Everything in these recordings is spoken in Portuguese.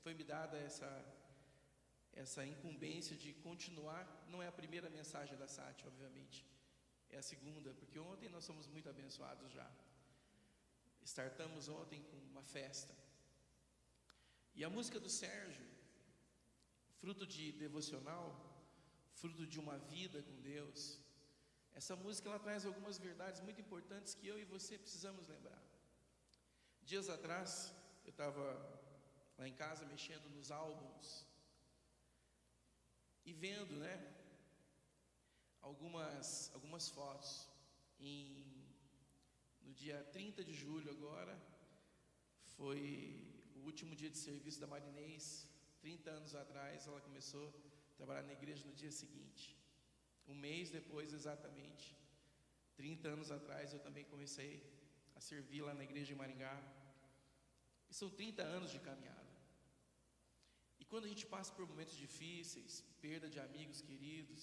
foi-me dada essa incumbência de continuar. Não é a primeira mensagem da SAT, obviamente, é a segunda, porque ontem nós somos muito abençoados já. Startamos ontem com uma festa. E a música do Sérgio, fruto de devocional, fruto de uma vida com Deus, essa música ela traz algumas verdades muito importantes que eu e você precisamos lembrar. Dias atrás, eu estava lá em casa mexendo nos álbuns e vendo, algumas fotos. No dia 30 de julho agora, foi o último dia de serviço da Marinês. 30 anos atrás, ela começou a trabalhar na igreja no dia seguinte. Um mês depois, exatamente, 30 anos atrás, eu também comecei a servir lá na igreja em Maringá. E são 30 anos de caminhada. E quando a gente passa por momentos difíceis, perda de amigos queridos,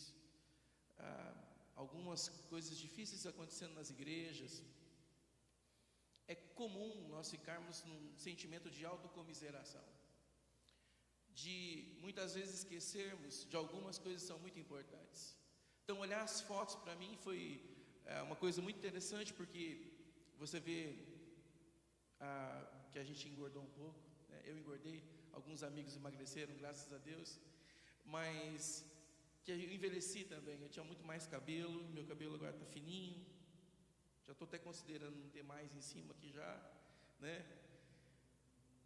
algumas coisas difíceis acontecendo nas igrejas, é comum nós ficarmos num sentimento de autocomiseração, de muitas vezes esquecermos de algumas coisas que são muito importantes. Então, olhar as fotos para mim foi uma coisa muito interessante, porque você vê que a gente engordou um pouco, eu engordei, alguns amigos emagreceram, graças a Deus, mas que eu envelheci também. Eu tinha muito mais cabelo, meu cabelo agora está fininho, já estou até considerando não ter mais em cima aqui já,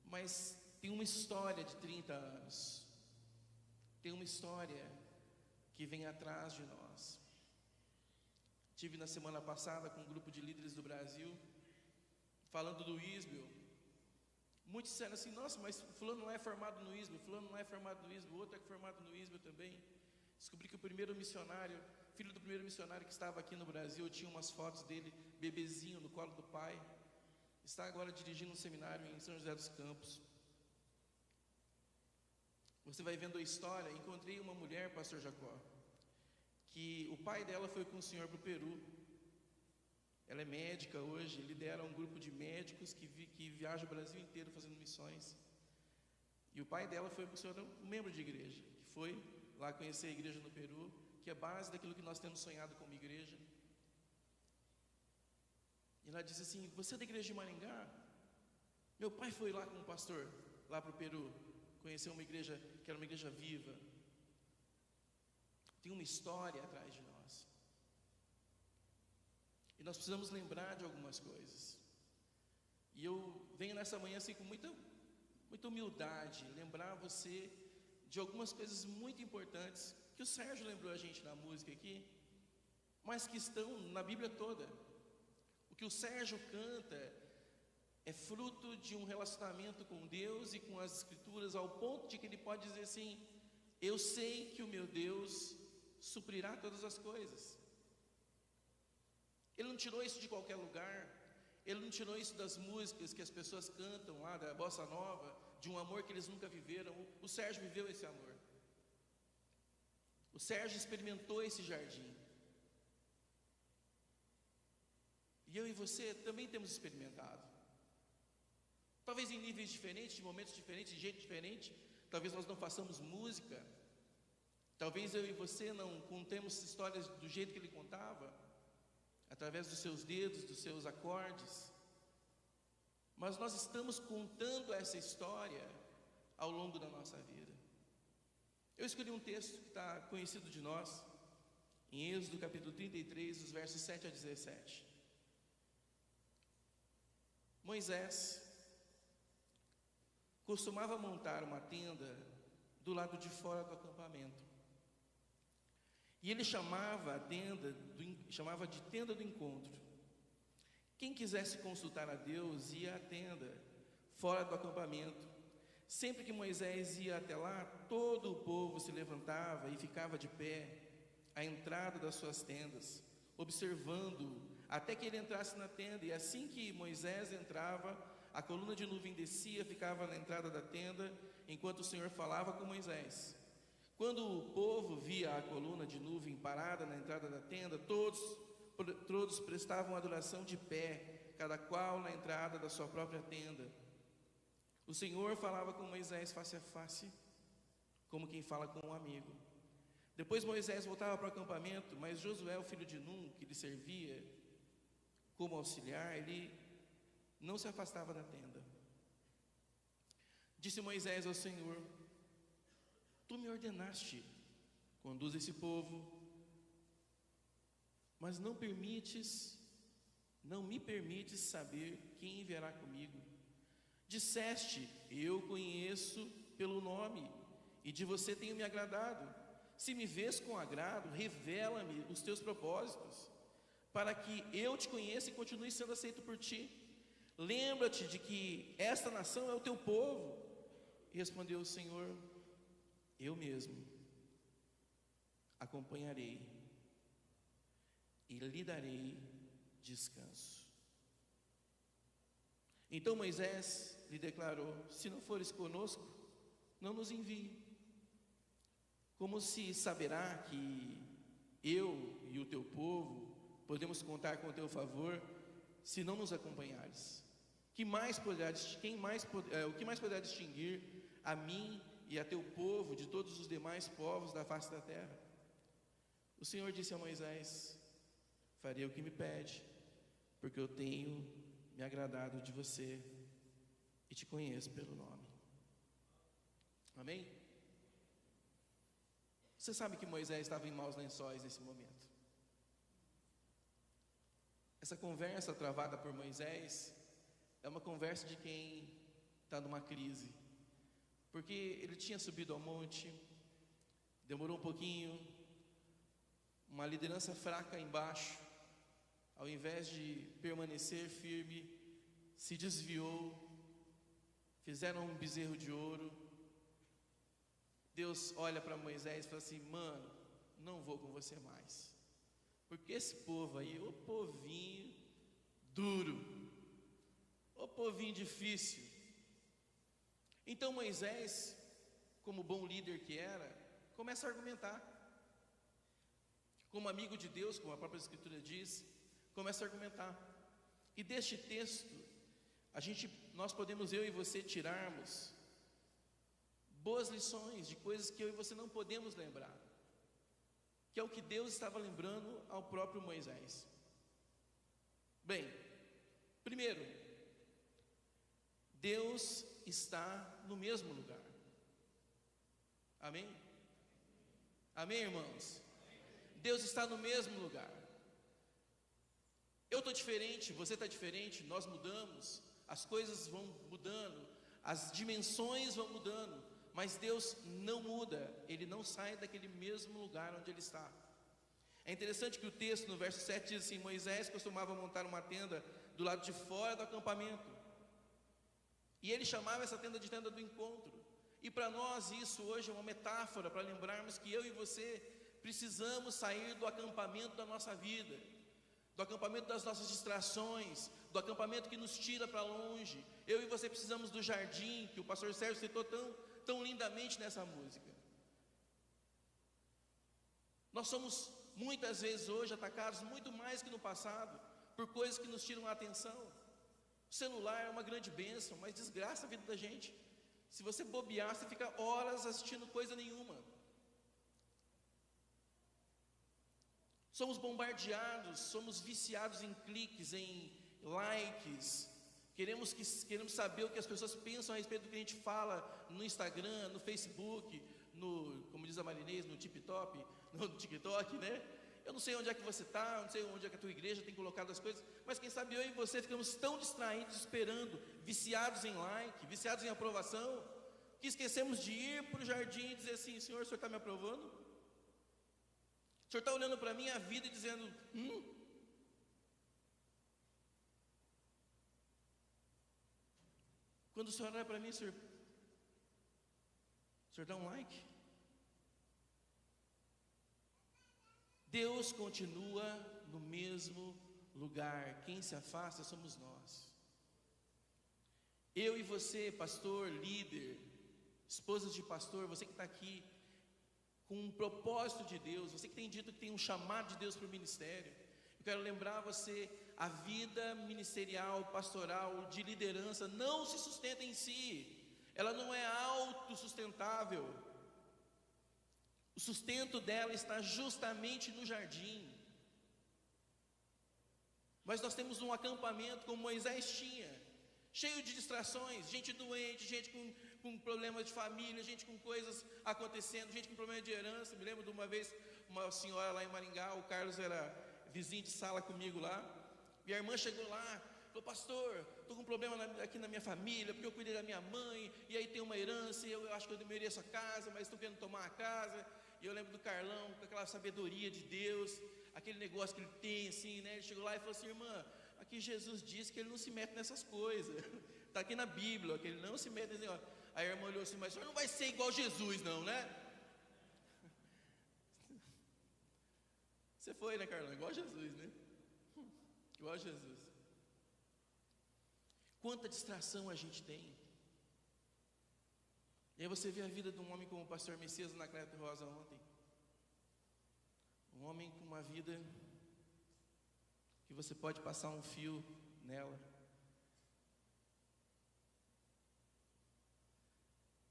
mas tem uma história de 30 anos, tem uma história que vem atrás de nós. Tive na semana passada com um grupo de líderes do Brasil, falando do ISBEL. Muitos disseram assim: nossa, mas fulano não é formado no ISBEL, fulano não é formado no ISBEL, o outro é formado no ISBEL também. Descobri que o primeiro missionário, filho do primeiro missionário que estava aqui no Brasil, eu tinha umas fotos dele, bebezinho, no colo do pai. Está agora dirigindo um seminário em São José dos Campos. Você vai vendo a história. Encontrei uma mulher, pastor Jacó, que o pai dela foi com o senhor para o Peru. Ela é médica hoje, lidera um grupo de médicos que viaja o Brasil inteiro fazendo missões. E o pai dela foi com o senhor, um membro de igreja, que foi lá conhecer a igreja no Peru, que é a base daquilo que nós temos sonhado como igreja. E ela disse assim: você é da igreja de Maringá? Meu pai foi lá com o pastor, lá para o Peru, conheceu uma igreja que era uma igreja viva. Tem uma história atrás de nós. E nós precisamos lembrar de algumas coisas. E eu venho nessa manhã assim com muita humildade, lembrar você de algumas coisas muito importantes que o Sérgio lembrou a gente na música aqui, mas que estão na Bíblia toda. O que o Sérgio canta é fruto de um relacionamento com Deus e com as Escrituras, ao ponto de que ele pode dizer assim: eu sei que o meu Deus suprirá todas as coisas. Ele não tirou isso de qualquer lugar, ele não tirou isso das músicas que as pessoas cantam lá, da bossa nova, de um amor que eles nunca viveram. O Sérgio viveu esse amor. O Sérgio experimentou esse jardim. E eu e você também temos experimentado. Talvez em níveis diferentes, de momentos diferentes, de jeito diferente. Talvez nós não façamos música. Talvez eu e você não contemos histórias do jeito que ele contava, através dos seus dedos, dos seus acordes. Mas nós estamos contando essa história ao longo da nossa vida. Eu escolhi um texto que está conhecido de nós, em Êxodo capítulo 33, os versos 7 a 17. Moisés costumava montar uma tenda do lado de fora do acampamento. E ele chamava de tenda do encontro. Quem quisesse consultar a Deus ia à tenda, fora do acampamento. Sempre que Moisés ia até lá, todo o povo se levantava e ficava de pé à entrada das suas tendas, observando-o até que ele entrasse na tenda. E assim que Moisés entrava, a coluna de nuvem descia, ficava na entrada da tenda, enquanto o Senhor falava com Moisés. Quando o povo via a coluna de nuvem parada na entrada da tenda, todos prestavam adoração de pé, cada qual na entrada da sua própria tenda. O Senhor falava com Moisés face a face, como quem fala com um amigo. Depois Moisés voltava para o acampamento, mas Josué, o filho de Num, que lhe servia como auxiliar, ele não se afastava da tenda. Disse Moisés ao Senhor: Tu me ordenaste, conduz esse povo, mas não me permites saber quem enviará comigo. Disseste: eu conheço pelo nome, e de você tenho me agradado. Se me vês com agrado, revela-me os teus propósitos, para que eu te conheça e continue sendo aceito por ti. Lembra-te de que esta nação é o teu povo. E respondeu o Senhor: eu mesmo acompanharei e lhe darei descanso. Então Moisés lhe declarou: se não fores conosco, não nos envie. Como se saberá que eu e o teu povo podemos contar com o teu favor, se não nos acompanhares? O que mais poderá distinguir a mim e a teu povo de todos os demais povos da face da terra? O Senhor disse a Moisés: farei o que me pede, porque eu tenho me agradado de você e te conheço pelo nome. Amém? Você sabe que Moisés estava em maus lençóis nesse momento. Essa conversa travada por Moisés é uma conversa de quem está numa crise, porque ele tinha subido ao monte, demorou um pouquinho, uma liderança fraca embaixo, ao invés de permanecer firme, se desviou, fizeram um bezerro de ouro. Deus olha para Moisés e fala assim: mano, não vou com você mais, porque esse povo aí, o povinho duro, o povinho difícil. Então Moisés, como bom líder que era, começa a argumentar, como amigo de Deus, como a própria Escritura diz, começa a argumentar. E deste texto, nós podemos, eu e você, tirarmos boas lições de coisas que eu e você não podemos lembrar, que é o que Deus estava lembrando ao próprio Moisés. Bem, primeiro, Deus está no mesmo lugar. Amém? Amém, irmãos? Deus está no mesmo lugar. Eu estou diferente, você está diferente, nós mudamos, as coisas vão mudando, as dimensões vão mudando, mas Deus não muda, Ele não sai daquele mesmo lugar onde Ele está. É interessante que o texto no verso 7 diz assim: Moisés costumava montar uma tenda do lado de fora do acampamento, e ele chamava essa tenda de tenda do encontro. E para nós isso hoje é uma metáfora para lembrarmos que eu e você precisamos sair do acampamento da nossa vida, do acampamento das nossas distrações, do acampamento que nos tira para longe. Eu e você precisamos do jardim, que o pastor Sérgio citou tão lindamente nessa música. Nós somos muitas vezes hoje atacados, muito mais que no passado, por coisas que nos tiram a atenção. O celular é uma grande bênção, mas desgraça a vida da gente. Se você bobear, você fica horas assistindo coisa nenhuma. Somos bombardeados, somos viciados em cliques, em likes. Queremos saber o que as pessoas pensam a respeito do que a gente fala no Instagram, no Facebook, como diz a Marinês, no TikTok, né? Eu não sei onde é que você está, não sei onde é que a tua igreja tem colocado as coisas, mas quem sabe eu e você ficamos tão distraídos, esperando, viciados em like, viciados em aprovação, que esquecemos de ir para o jardim e dizer assim: Senhor, o Senhor está me aprovando? O Senhor está olhando para a minha vida e dizendo: Quando o Senhor olha para mim, o Senhor dá um like? Deus continua no mesmo lugar. Quem se afasta somos nós. Eu e você, pastor, líder, esposas de pastor, você que está aqui com um propósito de Deus, você que tem dito que tem um chamado de Deus para o ministério, eu quero lembrar você: a vida ministerial, pastoral, de liderança não se sustenta em si. ela não é autossustentável. O sustento dela está justamente no jardim. Mas nós temos um acampamento como Moisés tinha, cheio de distrações, gente doente, gente com problemas de família, gente com coisas acontecendo, gente com problema de herança. Me lembro de uma vez, uma senhora lá em Maringá, o Carlos era vizinho de sala comigo lá, e a irmã chegou lá, falou: pastor, estou com um problema aqui na minha família, porque eu cuidei da minha mãe, e aí tem uma herança, e eu acho que eu mereço a casa, mas estou querendo tomar a casa. E eu lembro do Carlão, com aquela sabedoria de Deus, aquele negócio que ele tem assim, né? Ele chegou lá e falou assim: irmã, aqui Jesus disse que ele não se mete nessas coisas, está aqui na Bíblia, que ele não se mete nesse negócio. Aí a irmã olhou assim: mas o senhor não vai ser igual Jesus não, né? Você foi, né, Carlão? Igual Jesus, né? Igual Jesus. Quanta distração a gente tem. E aí você vê a vida de um homem como o pastor Messias na Cleto Rosa ontem. Um homem com uma vida que você pode passar um fio nela.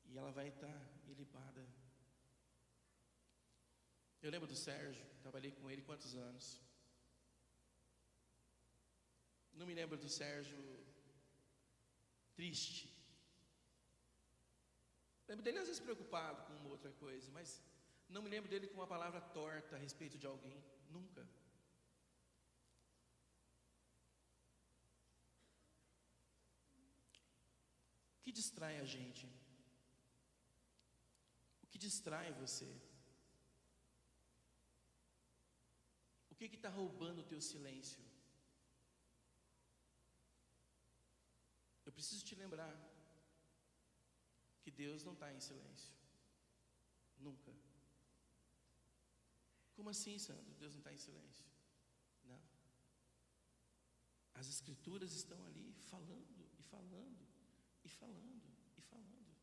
E ela vai estar ilibada. Eu lembro do Sérgio, trabalhei com ele quantos anos? Não me lembro do Sérgio triste. Lembro dele às vezes preocupado com uma outra coisa, mas não me lembro dele com uma palavra torta a respeito de alguém, nunca. O que distrai a gente? O que distrai você? O que está roubando o teu silêncio? Eu preciso te lembrar que Deus não está em silêncio, nunca. Como assim, Sandro? Deus não está em silêncio? Não. As Escrituras estão ali falando, e falando, e falando, e falando.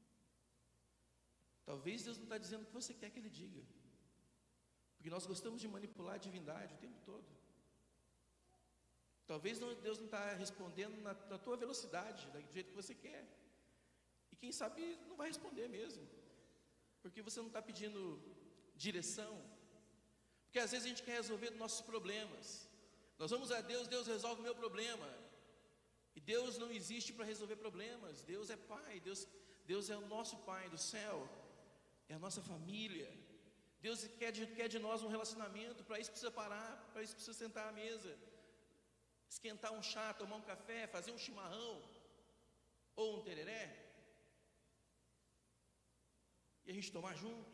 Talvez Deus não está dizendo o que você quer que Ele diga, porque nós gostamos de manipular a divindade o tempo todo. Talvez Deus não está respondendo na tua velocidade, do jeito que você quer. E quem sabe não vai responder mesmo, porque você não está pedindo direção. Porque às vezes a gente quer resolver nossos problemas. Nós vamos a Deus, Deus resolve o meu problema. E Deus não existe para resolver problemas. Deus é Pai, Deus é o nosso Pai do céu, é a nossa família. Deus quer de nós um relacionamento. Para isso precisa parar, para isso precisa sentar à mesa, esquentar um chá, tomar um café, fazer um chimarrão ou um tereré, e a gente tomar junto.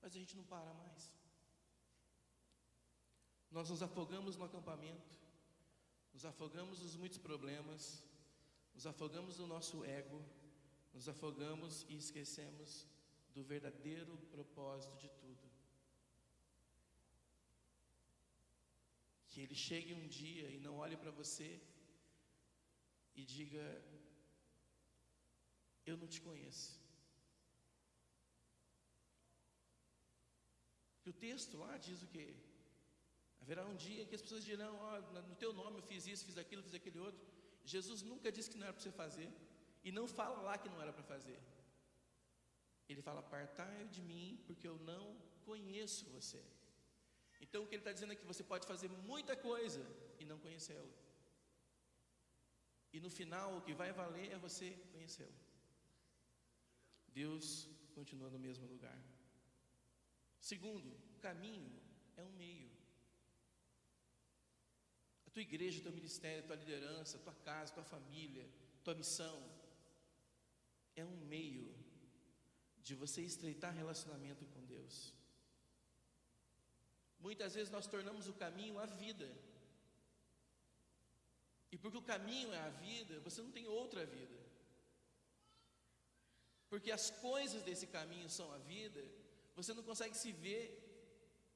Mas a gente não para mais. Nós nos afogamos no acampamento, nos afogamos nos muitos problemas, nos afogamos no nosso ego, nos afogamos e esquecemos do verdadeiro propósito de tudo. Que Ele chegue um dia e não olhe para você e diga: eu não te conheço. E o texto lá diz o quê? Haverá um dia que as pessoas dirão: no teu nome eu fiz isso, fiz aquilo, fiz aquele outro. Jesus nunca disse que não era para você fazer, e não fala lá que não era para fazer. Ele fala: apartai de mim, porque eu não conheço você. Então o que ele está dizendo é que você pode fazer muita coisa e não conhecê-lo. E no final o que vai valer é você conhecê-lo. Deus continua no mesmo lugar. Segundo, o caminho é um meio. A tua igreja, teu ministério, tua liderança, tua casa, tua família, tua missão é um meio de você estreitar relacionamento com Deus. Muitas vezes nós tornamos o caminho a vida. E porque o caminho é a vida, você não tem outra vida. Porque as coisas desse caminho são a vida, você não consegue se ver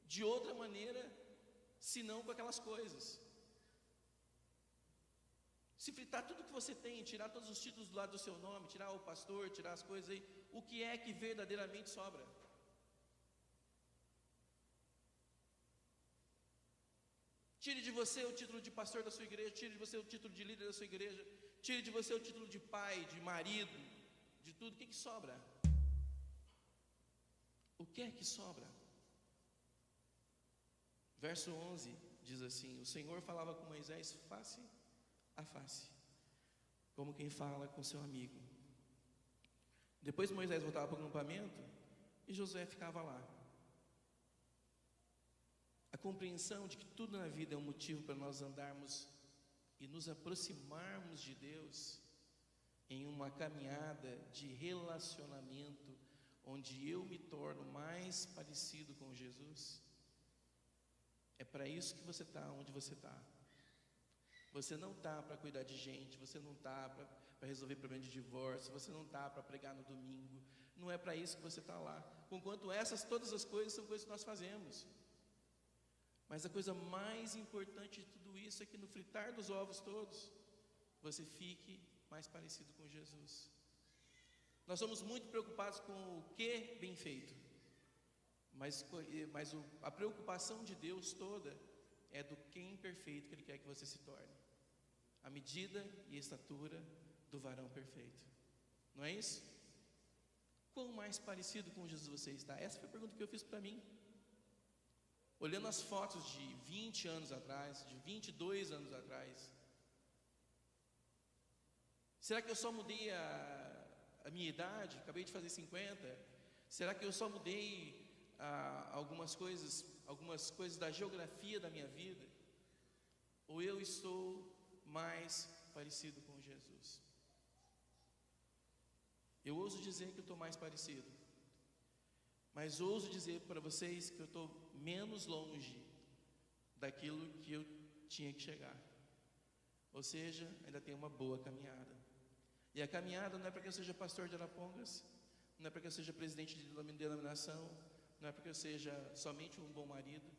de outra maneira senão com aquelas coisas. Se fritar tudo que você tem, tirar todos os títulos do lado do seu nome, tirar o pastor, tirar as coisas aí, o que é que verdadeiramente sobra? Tire de você o título de pastor da sua igreja, tire de você o título de líder da sua igreja, tire de você o título de pai, de marido, de tudo. O que sobra? O que é que sobra? Verso 11 diz assim: o Senhor falava com Moisés face a face, como quem fala com seu amigo. Depois Moisés voltava para o acampamento e Josué ficava lá. A compreensão de que tudo na vida é um motivo para nós andarmos e nos aproximarmos de Deus em uma caminhada de relacionamento, onde eu me torno mais parecido com Jesus. É para isso que você está onde você está. Você não está para cuidar de gente, você não está para resolver problema de divórcio, você não está para pregar no domingo, não é para isso que você está lá. Conquanto todas as coisas são coisas que nós fazemos. Mas a coisa mais importante de tudo isso é que no fritar dos ovos todos, você fique mais parecido com Jesus. Nós somos muito preocupados com o que bem feito, mas a preocupação de Deus toda é do quem perfeito que Ele quer que você se torne, a medida e a estatura do varão perfeito. Não é isso? Quão mais parecido com Jesus você está? Essa foi a pergunta que eu fiz para mim. Olhando as fotos de 20 anos atrás, de 22 anos atrás, será que eu só mudei a minha idade? Acabei de fazer 50. Será que eu só mudei algumas coisas da geografia da minha vida? Ou eu estou mais parecido com Jesus? Eu ouso dizer que eu estou mais parecido, mas ouso dizer para vocês que eu estou menos longe daquilo que eu tinha que chegar. Ou seja, ainda tem uma boa caminhada. E a caminhada não é para que eu seja pastor de Arapongas, não é para que eu seja presidente de denominação, não é para que eu seja somente um bom marido.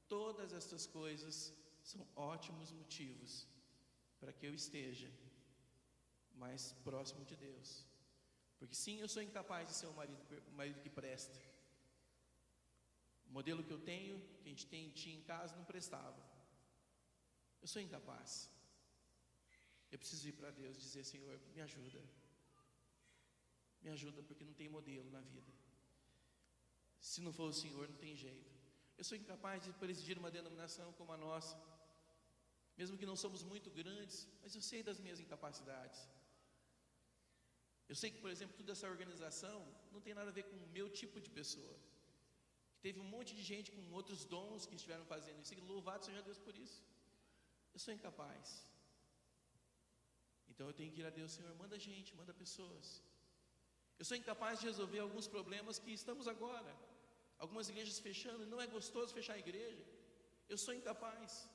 Todas essas coisas são ótimos motivos para que eu esteja mais próximo de Deus. Porque sim, eu sou incapaz de ser um marido que presta. O modelo que eu tenho, que a gente tinha em casa, não prestava. Eu sou incapaz. Eu preciso ir para Deus e dizer: Senhor, me ajuda. Me ajuda, porque não tem modelo na vida. Se não for o Senhor, não tem jeito. Eu sou incapaz de presidir uma denominação como a nossa, mesmo que não somos muito grandes, mas eu sei das minhas incapacidades. Eu sei que, por exemplo, toda essa organização não tem nada a ver com o meu tipo de pessoa. Teve um monte de gente com outros dons que estiveram fazendo isso, e louvado seja Deus por isso. Eu sou incapaz. Então eu tenho que ir a Deus: Senhor, manda gente, manda pessoas. Eu sou incapaz de resolver alguns problemas que estamos agora, algumas igrejas fechando, e não é gostoso fechar a igreja. Eu sou incapaz.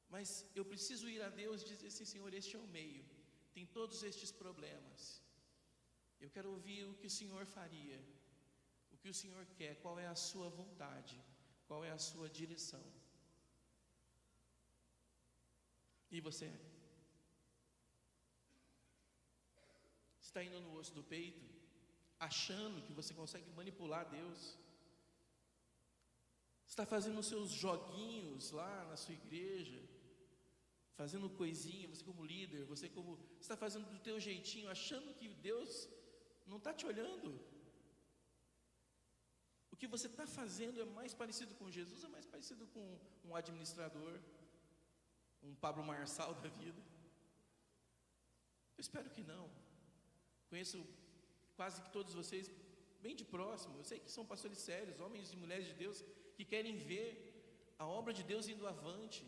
Mas eu preciso ir a Deus e dizer assim: Senhor, este é o meio, tem todos estes problemas. Eu quero ouvir o que o Senhor faria, o que o Senhor quer, qual é a sua vontade, qual é a sua direção. E você? Está indo no osso do peito, achando que você consegue manipular Deus? Está fazendo os seus joguinhos lá na sua igreja, fazendo coisinha, você como líder, você está fazendo do teu jeitinho, achando que Deus não está te olhando? O que você está fazendo é mais parecido com Jesus, é mais parecido com um administrador, um Pablo Marçal da vida? Eu espero que não. Conheço quase que todos vocês bem de próximo. Eu sei que são pastores sérios, homens e mulheres de Deus, que querem ver a obra de Deus indo avante.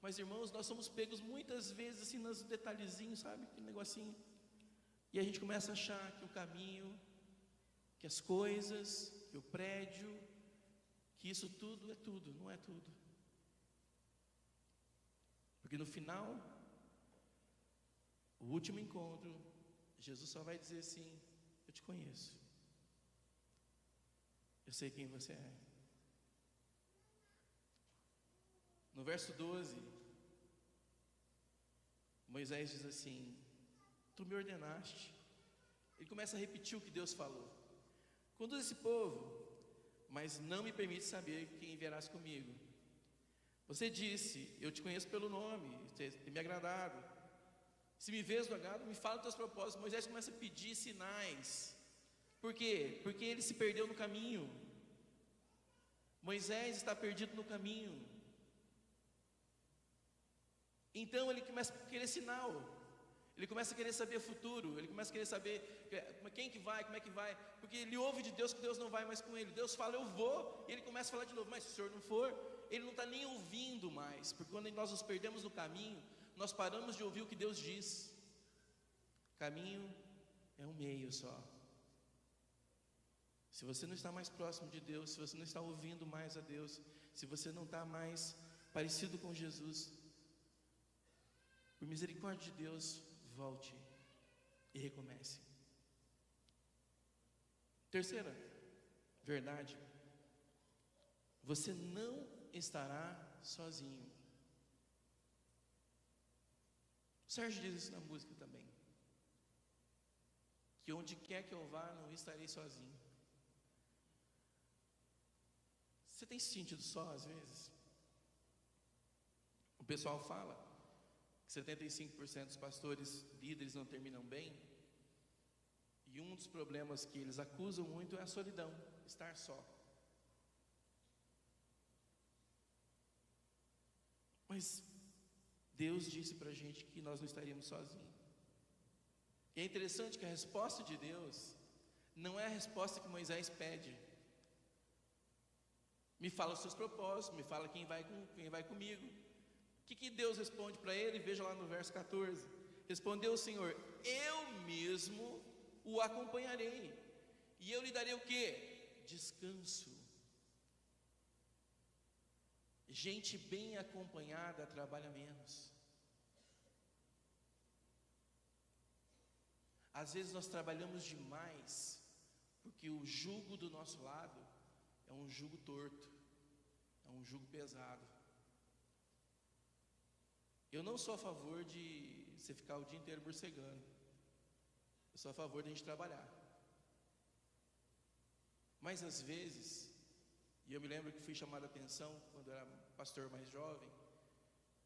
Mas, irmãos, nós somos pegos muitas vezes assim nos detalhezinhos, sabe? Aquele negocinho. E a gente começa a achar que o caminho, que as coisas, que o prédio, que isso tudo é tudo. Não é tudo. Porque no final, o último encontro, Jesus só vai dizer assim: eu te conheço. Eu sei quem você é. No verso 12, Moisés diz assim: tu me ordenaste. Ele começa a repetir o que Deus falou: conduz esse povo, mas não me permite saber quem enviarás comigo. Você disse, eu te conheço pelo nome, você tem me agradado. Se me vês no agrado, me fala dos teus propósitos. Moisés começa a pedir sinais. Por quê? Porque ele se perdeu no caminho. Moisés está perdido no caminho. Então ele começa a querer sinal. Ele começa a querer saber o futuro. Ele começa a querer saber quem que vai, como é que vai. Porque ele ouve de Deus que Deus não vai mais com ele. Deus fala, eu vou. E ele começa a falar de novo, mas se o Senhor não for, ele não está nem ouvindo mais. Porque quando nós nos perdemos no caminho, nós paramos de ouvir o que Deus diz. Caminho é um meio só. Se você não está mais próximo de Deus, se você não está ouvindo mais a Deus, se você não está mais parecido com Jesus, por misericórdia de Deus, volte e recomece. Terceira verdade: você não estará sozinho. O Sérgio diz isso na música também, que onde quer que eu vá, não estarei sozinho. Você tem se sentido só às vezes? O pessoal fala que 75% dos pastores líderes não terminam bem, e um dos problemas que eles acusam muito é a solidão, estar só. Mas Deus disse para a gente que nós não estaríamos sozinhos. E é interessante que a resposta de Deus não é a resposta que Moisés pede. Me fala os seus propósitos, me fala quem vai comigo. O que Deus responde para ele? Veja lá no verso 14. Respondeu o Senhor, eu mesmo o acompanharei, e eu lhe darei o quê? Descanso. Gente bem acompanhada trabalha menos. Às vezes nós trabalhamos demais, porque o jugo do nosso lado é um jugo torto, é um jugo pesado. Eu não sou a favor de você ficar o dia inteiro morcegando. Eu sou a favor de a gente trabalhar. Mas às vezes, e eu me lembro que fui chamado a atenção quando eu era pastor mais jovem,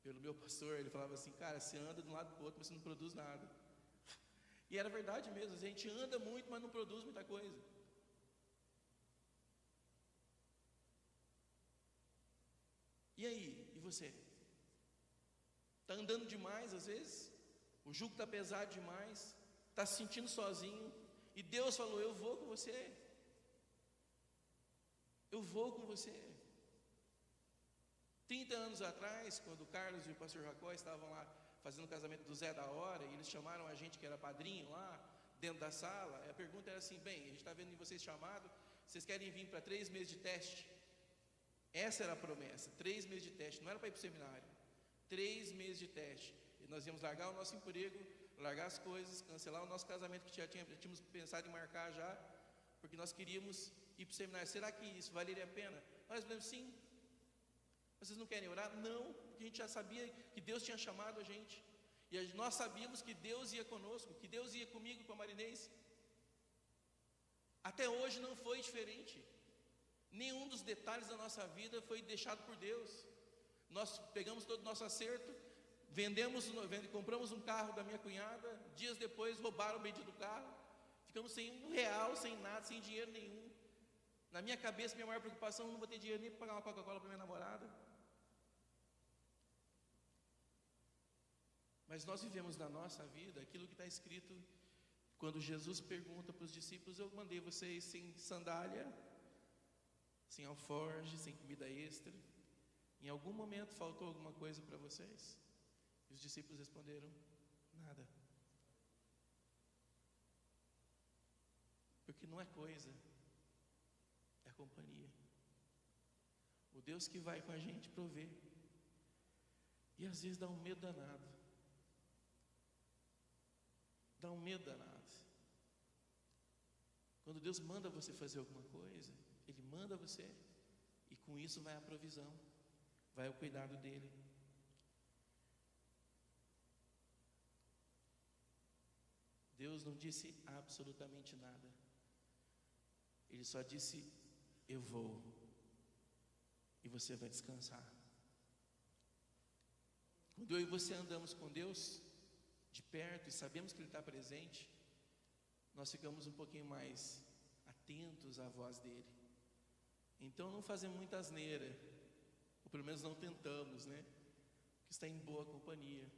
pelo meu pastor, ele falava assim, cara, você anda de um lado para o outro, mas você não produz nada. E era verdade mesmo, a gente anda muito, mas não produz muita coisa. E aí, e você? Está andando demais às vezes? O jugo está pesado demais? Está se sentindo sozinho? E Deus falou, eu vou com você. Eu vou com você. 30 anos atrás, quando o Carlos e o pastor Jacó estavam lá fazendo o casamento do Zé da Hora, e eles chamaram a gente que era padrinho lá, dentro da sala, a pergunta era assim, bem, a gente está vendo em vocês chamado, vocês querem vir para 3 meses de teste? Essa era a promessa, 3 meses de teste, não era para ir para o seminário, 3 meses de teste, e nós íamos largar o nosso emprego, largar as coisas, cancelar o nosso casamento que já tínhamos pensado em marcar já, porque nós queríamos ir para o seminário. Será que isso valeria a pena? Nós falamos, sim. Vocês não querem orar? Não, porque a gente já sabia que Deus tinha chamado a gente, e nós sabíamos que Deus ia conosco, que Deus ia comigo, com a Marinense. Até hoje não foi diferente. Nenhum dos detalhes da nossa vida foi deixado por Deus. Nós pegamos todo o nosso acerto, compramos um carro da minha cunhada, dias depois roubaram o bendito carro, ficamos sem R$1, sem nada, sem dinheiro nenhum. Na minha cabeça, minha maior preocupação, não vou ter dinheiro nem para pagar uma Coca-Cola para minha namorada. Mas nós vivemos na nossa vida aquilo que está escrito, quando Jesus pergunta para os discípulos, eu mandei vocês sem sandália, sem alforje, sem comida extra. Em algum momento faltou alguma coisa para vocês? E os discípulos responderam, nada. Porque não é coisa, é companhia. O Deus que vai com a gente provê. E às vezes dá um medo danado. Dá um medo danado. Quando Deus manda você fazer alguma coisa, Ele manda você, e com isso vai a provisão, vai o cuidado dEle. Deus não disse absolutamente nada. Ele só disse, eu vou, e você vai descansar. Quando eu e você andamos com Deus de perto e sabemos que Ele está presente, nós ficamos um pouquinho mais atentos à voz dEle. Então não fazemos muita asneira, ou pelo menos não tentamos, né? Porque está em boa companhia.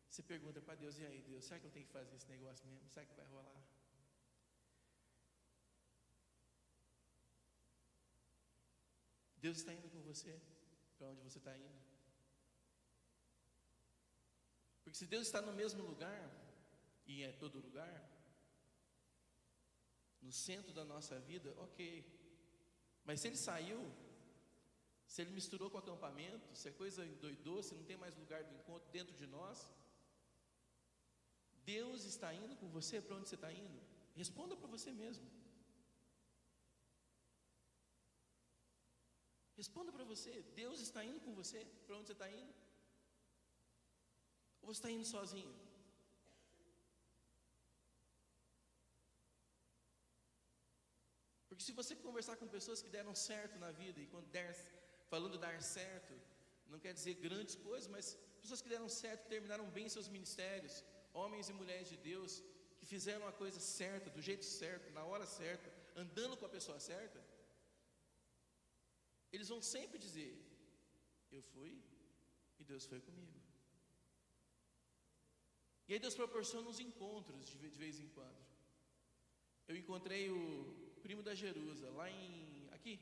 Você pergunta para Deus: e aí, Deus, será que eu tenho que fazer esse negócio mesmo? Será que vai rolar? Deus está indo com você para onde você está indo. Porque se Deus está no mesmo lugar, e é todo lugar, no centro da nossa vida, ok. Mas se Ele saiu, se Ele misturou com o acampamento, se a coisa endoidou, se não tem mais lugar do encontro dentro de nós, Deus está indo com você para onde você está indo? Responda para você mesmo. Responda para você: Deus está indo com você para onde você está indo? Ou você está indo sozinho? Porque se você conversar com pessoas que deram certo na vida, e quando falando dar certo, não quer dizer grandes coisas, mas pessoas que deram certo, que terminaram bem seus ministérios, homens e mulheres de Deus, que fizeram a coisa certa, do jeito certo, na hora certa, andando com a pessoa certa, eles vão sempre dizer: eu fui e Deus foi comigo. E aí Deus proporciona uns encontros de vez em quando. Eu encontrei o primo da Jerusa, aqui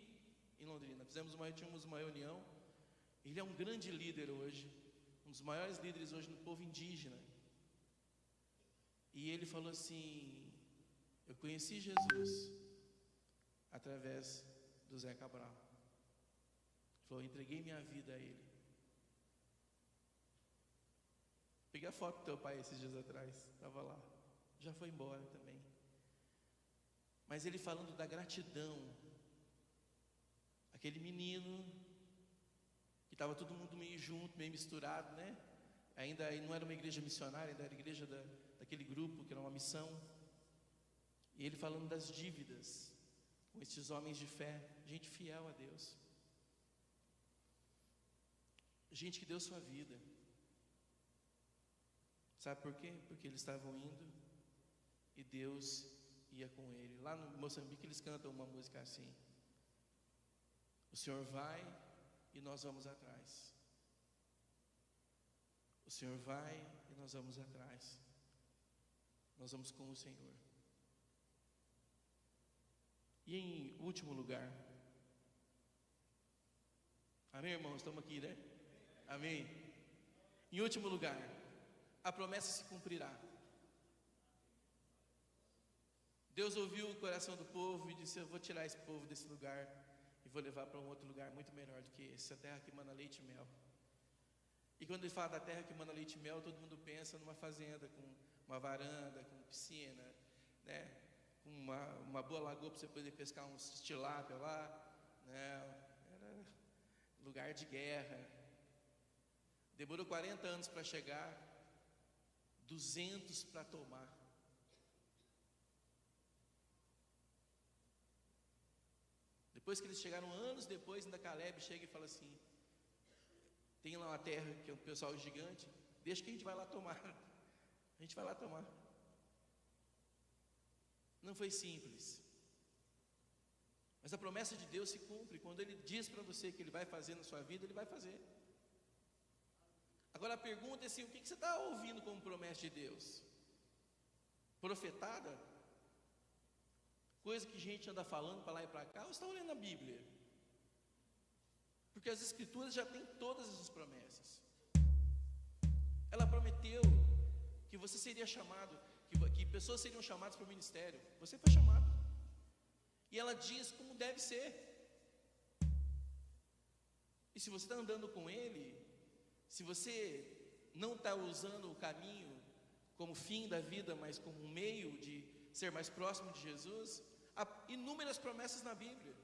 em Londrina. Tínhamos uma reunião. Ele é um grande líder hoje, um dos maiores líderes hoje no povo indígena. E ele falou assim: eu conheci Jesus através do Zé Cabral. Ele falou: eu entreguei minha vida a Ele. Peguei a foto do teu pai esses dias atrás, estava lá, já foi embora também. Mas ele falando da gratidão, aquele menino, que estava todo mundo meio junto, meio misturado, né? Ainda não era uma igreja missionária, ainda era a igreja daquele grupo, que era uma missão. E ele falando das dívidas, com esses homens de fé, gente fiel a Deus. Gente que deu sua vida. Sabe por quê? Porque eles estavam indo e Deus ia com ele. Lá no Moçambique eles cantam uma música assim: o Senhor vai e nós vamos atrás. O Senhor vai e nós vamos atrás. Nós vamos com o Senhor. E em último lugar, amém, irmãos? Estamos aqui, né? Amém? Em último lugar, a promessa se cumprirá. Deus ouviu o coração do povo e disse: eu vou tirar esse povo desse lugar e vou levar para um outro lugar muito melhor do que esse, a terra que mana leite e mel. E quando ele fala da terra que mana leite e mel, todo mundo pensa numa fazenda com uma varanda, com piscina, né? Com uma boa lagoa para você poder pescar uns tilápia lá, né? Era lugar de guerra. Demorou 40 anos para chegar, 200 para tomar. Depois que eles chegaram, anos depois, ainda Caleb chega e fala assim: tem lá uma terra que é um pessoal gigante, deixa que a gente vai lá tomar. A gente vai lá tomar. Não foi simples, mas a promessa de Deus se cumpre. Quando Ele diz para você que Ele vai fazer na sua vida, Ele vai fazer. Agora a pergunta é assim: o que você está ouvindo como promessa de Deus? Profetada? Coisa que gente anda falando para lá e para cá, ou está olhando a Bíblia? Porque as Escrituras já têm todas essas promessas. Ela prometeu que você seria chamado, que pessoas seriam chamadas para o ministério. Você foi chamado. E ela diz como deve ser. E se você está andando com Ele, se você não está usando o caminho como fim da vida, mas como um meio de ser mais próximo de Jesus, há inúmeras promessas na Bíblia.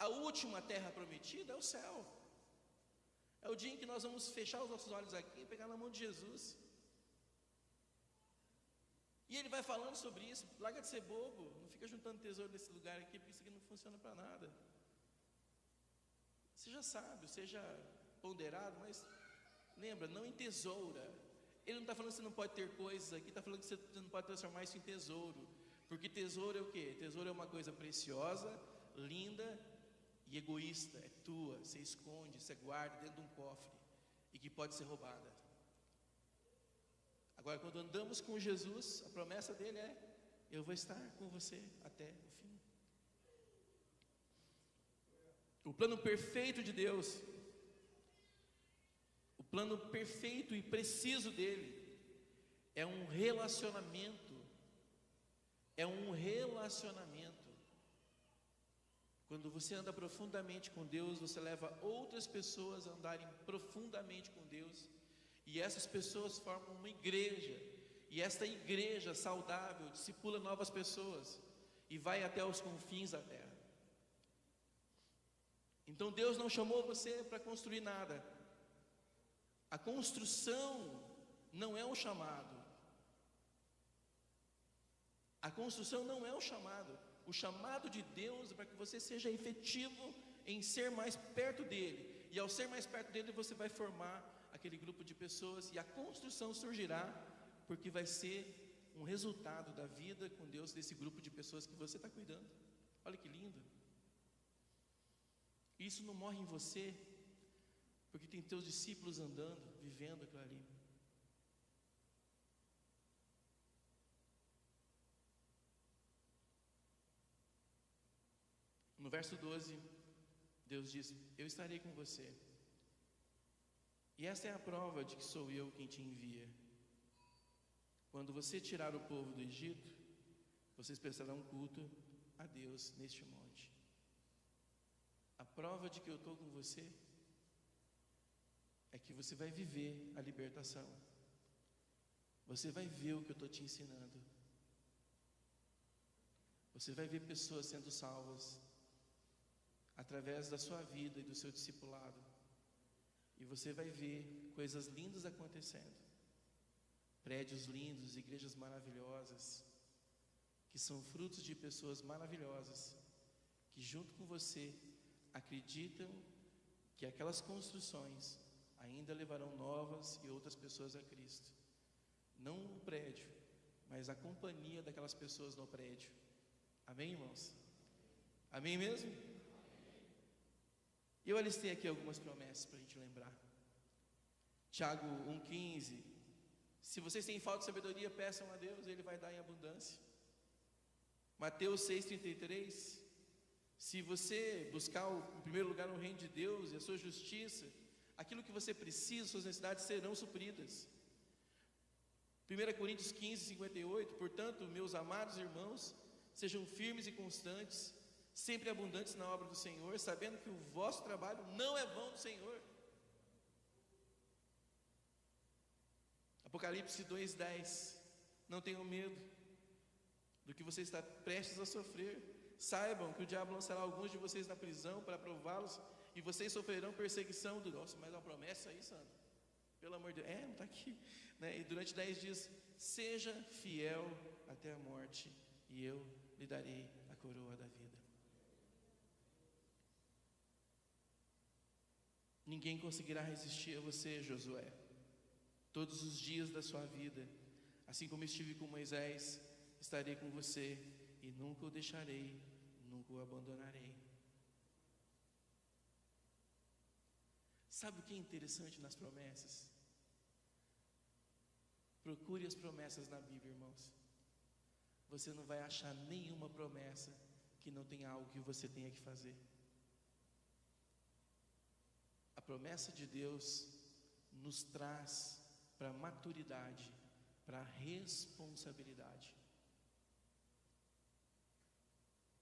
A última terra prometida é o céu. É o dia em que nós vamos fechar os nossos olhos aqui e pegar na mão de Jesus. E Ele vai falando sobre isso. Larga de ser bobo, não fica juntando tesouro nesse lugar aqui, porque isso aqui não funciona para nada. Seja sábio, seja ponderado, mas lembra, não em tesoura. Ele não está falando que você não pode ter coisas aqui, está falando que você não pode transformar isso em tesouro. Porque tesouro é o quê? Tesouro é uma coisa preciosa, linda e egoísta. É tua, você esconde, você guarda dentro de um cofre e que pode ser roubada. Agora, quando andamos com Jesus, a promessa dele é: eu vou estar com você até o fim. O plano perfeito de Deus, o plano perfeito e preciso dele, é um relacionamento. É um relacionamento. Quando você anda profundamente com Deus, você leva outras pessoas a andarem profundamente com Deus, e essas pessoas formam uma igreja, e esta igreja saudável discipula novas pessoas e vai até os confins da terra. Então Deus não chamou você para construir nada. A construção não é um chamado. A construção não é um chamado. O chamado de Deus é para que você seja efetivo em ser mais perto dele. E ao ser mais perto dele, você vai formar aquele grupo de pessoas, e a construção surgirá porque vai ser um resultado da vida com Deus desse grupo de pessoas que você está cuidando. Olha que lindo. Isso não morre em você porque tem teus discípulos andando, vivendo aquilo ali. No verso 12, Deus diz: eu estarei com você. E esta é a prova de que sou eu quem te envia. Quando você tirar o povo do Egito, vocês prestarão culto a Deus neste monte. A prova de que eu estou com você é que você vai viver a libertação. Você vai ver o que eu estou te ensinando. Você vai ver pessoas sendo salvas através da sua vida e do seu discipulado. E você vai ver coisas lindas acontecendo. Prédios lindos, igrejas maravilhosas, que são frutos de pessoas maravilhosas, que junto com você acreditam que aquelas construções ainda levarão novas e outras pessoas a Cristo. Não o prédio, mas a companhia daquelas pessoas no prédio. Amém, irmãos? Amém mesmo? Eu alistei aqui algumas promessas para a gente lembrar. Tiago 1,15: se vocês têm falta de sabedoria, peçam a Deus, Ele vai dar em abundância. Mateus 6,33: se você buscar em primeiro lugar o reino de Deus e a sua justiça, aquilo que você precisa, suas necessidades serão supridas. 1 Coríntios 15:58: portanto, meus amados irmãos, sejam firmes e constantes, sempre abundantes na obra do Senhor, sabendo que o vosso trabalho não é vão do Senhor. Apocalipse 2:10: não tenham medo do que você está prestes a sofrer. Saibam que o diabo lançará alguns de vocês na prisão para prová-los, e vocês sofrerão perseguição do nosso. Mas é uma promessa aí, Sandro? Pelo amor de Deus, não está aqui, né? E durante 10 dias, seja fiel até a morte, e eu lhe darei a coroa da vida. Ninguém conseguirá resistir a você, Josué, todos os dias da sua vida. Assim como estive com Moisés, estarei com você, e nunca o deixarei, nunca o abandonarei. Sabe o que é interessante nas promessas? Procure as promessas na Bíblia, irmãos. Você não vai achar nenhuma promessa que não tenha algo que você tenha que fazer. A promessa de Deus nos traz para a maturidade, para a responsabilidade.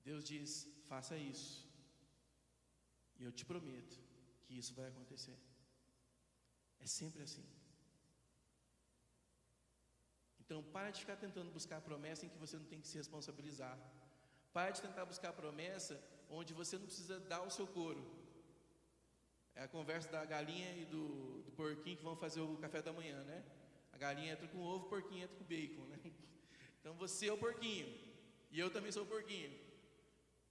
Deus diz: faça isso, e eu te prometo que isso vai acontecer. É sempre assim. Então, para de ficar tentando buscar a promessa em que você não tem que se responsabilizar. Para de tentar buscar a promessa onde você não precisa dar o seu couro. É a conversa da galinha e do porquinho que vão fazer o café da manhã, né? A galinha entra com ovo, o porquinho entra com bacon, né? Então você é o porquinho, e eu também sou o porquinho.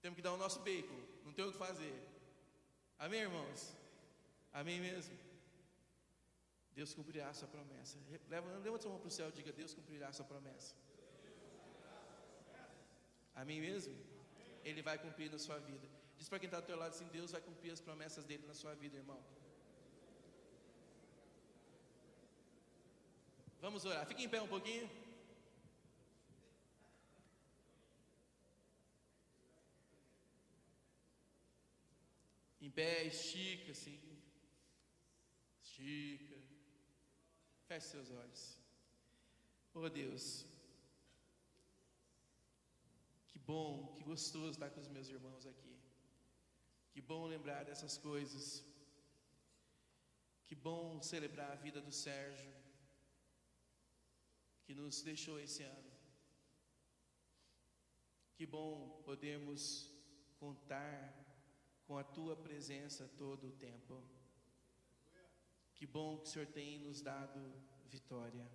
Temos que dar o nosso bacon, não tem o que fazer. Amém, irmãos? Amém mesmo? Deus cumprirá a sua promessa. Levanta sua mão para o céu e diga: Deus cumprirá a sua promessa. Amém mesmo? Ele vai cumprir na sua vida. Diz para quem está do teu lado assim: Deus vai cumprir as promessas dele na sua vida, irmão. Vamos orar. Fique em pé um pouquinho. Em pé, estica assim. Estica. Feche seus olhos. Oh Deus, que bom, que gostoso estar com os meus irmãos aqui. Que bom lembrar dessas coisas. Que bom celebrar a vida do Sérgio, que nos deixou esse ano. Que bom podermos contar com a Tua presença todo o tempo. Que bom que o Senhor tem nos dado vitória.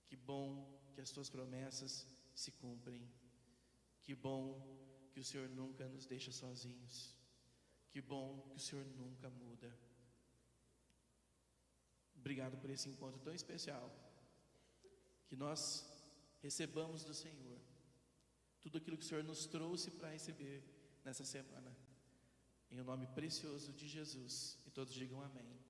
Que bom que as Tuas promessas se cumprem. Que bom que o Senhor nunca nos deixa sozinhos. Que bom que o Senhor nunca muda. Obrigado por esse encontro tão especial. Que nós recebamos do Senhor tudo aquilo que o Senhor nos trouxe para receber nessa semana. Em o nome precioso de Jesus. E todos digam amém.